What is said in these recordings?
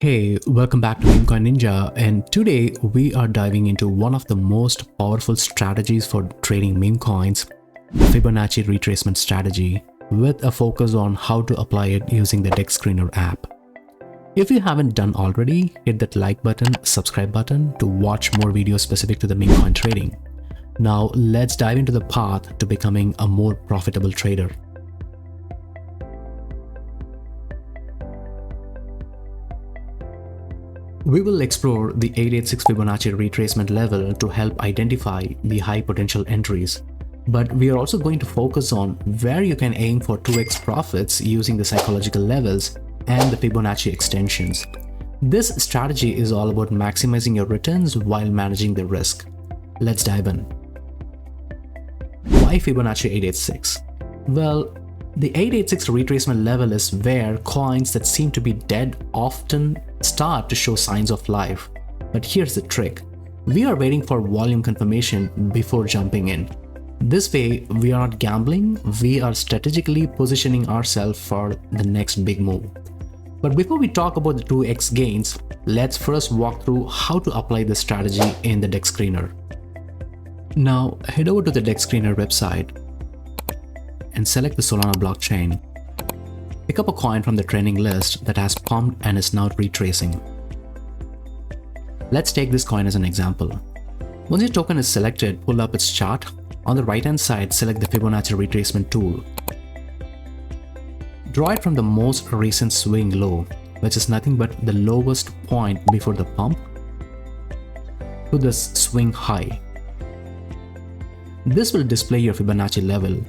Hey, welcome back to MemeCoinNinja, and today we are diving into one of the most powerful strategies for trading meme coins, the Fibonacci Retracement strategy, with a focus on how to apply it using the Dexscreener app. If you haven't done already, hit that like button, subscribe button to watch more videos specific to the meme coin trading. Now let's dive into the path to becoming a more profitable trader. We will explore the 886 Fibonacci retracement level to help identify the high potential entries. But we are also going to focus on where you can aim for 2x profits using the psychological levels and the Fibonacci extensions. This strategy is all about maximizing your returns while managing the risk. Let's dive in. Why Fibonacci 886? Well, the 886 retracement level is where coins that seem to be dead often start to show signs of life. But here's the trick. We are waiting for volume confirmation before jumping in. This way, we are not gambling, we are strategically positioning ourselves for the next big move. But before we talk about the 2x gains, let's first walk through how to apply this strategy in the Dexscreener. Now, head over to the Dexscreener website and select the Solana blockchain. Pick up a coin from the trending list that has pumped and is now retracing. Let's take this coin as an example. Once your token is selected, pull up its chart. On the right hand side, select the Fibonacci retracement tool. Draw it from the most recent swing low, which is nothing but the lowest point before the pump, to this swing high. This will display your Fibonacci level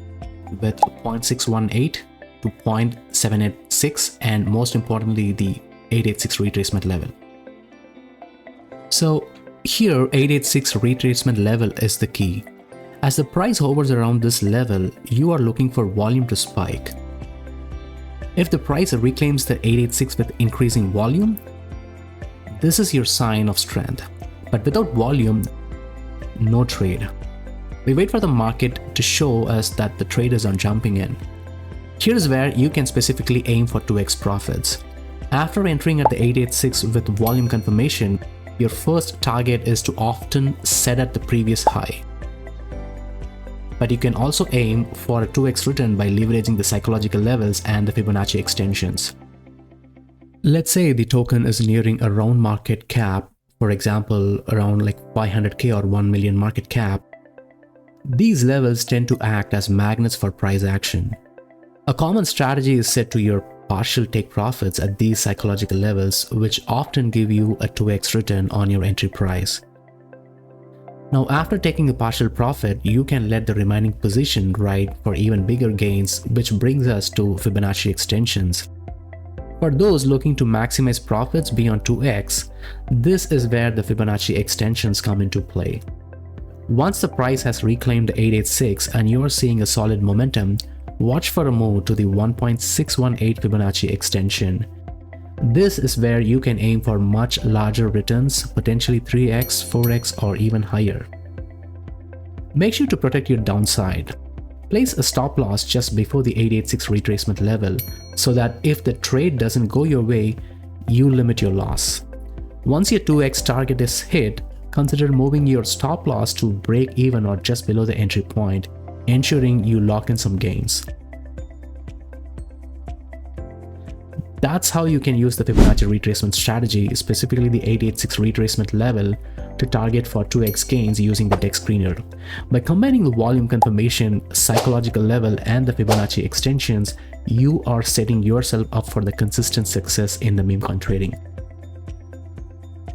with 0.618 to 0.786 and most importantly the 886 retracement level. So here 886 retracement level is the key. As the price hovers around this level, you are looking for volume to spike. If the price reclaims the 886 with increasing volume, this is your sign of strength. But without volume, no trade. We wait for the market to show us that the traders are jumping in. Here's where you can specifically aim for 2x profits. After entering at the 886 with volume confirmation, your first target is to often set at the previous high. But you can also aim for a 2x return by leveraging the psychological levels and the Fibonacci extensions. Let's say the token is nearing a round market cap, for example, around like 500k or 1 million market cap. These levels tend to act as magnets for price action. A common strategy is set to your partial take profits at these psychological levels, which often give you a 2x return on your entry price. Now, after taking a partial profit, you can let the remaining position ride for even bigger gains, which brings us to Fibonacci extensions. For those looking to maximize profits beyond 2x, this is where the Fibonacci extensions come into play. Once the price has reclaimed the 886 and you are seeing a solid momentum, watch for a move to the 1.618 Fibonacci extension. This is where you can aim for much larger returns, potentially 3x, 4x, or even higher. Make sure to protect your downside. Place a stop loss just before the 886 retracement level so that if the trade doesn't go your way, you limit your loss. Once your 2x target is hit, consider moving your stop loss to break even or just below the entry point, ensuring you lock in some gains. That's how you can use the Fibonacci retracement strategy, specifically the 886 retracement level, to target for 2x gains using the Dexscreener. By combining the volume confirmation, psychological level, and the Fibonacci extensions, you are setting yourself up for the consistent success in the meme coin trading.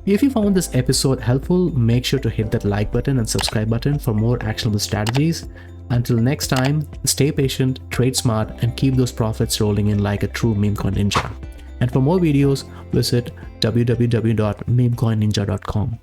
If you found this episode helpful, make sure to hit that like button and subscribe button for more actionable strategies. Until next time, stay patient, trade smart, and keep those profits rolling in like a true meme coin ninja. And for more videos, visit www.memecoinninja.com.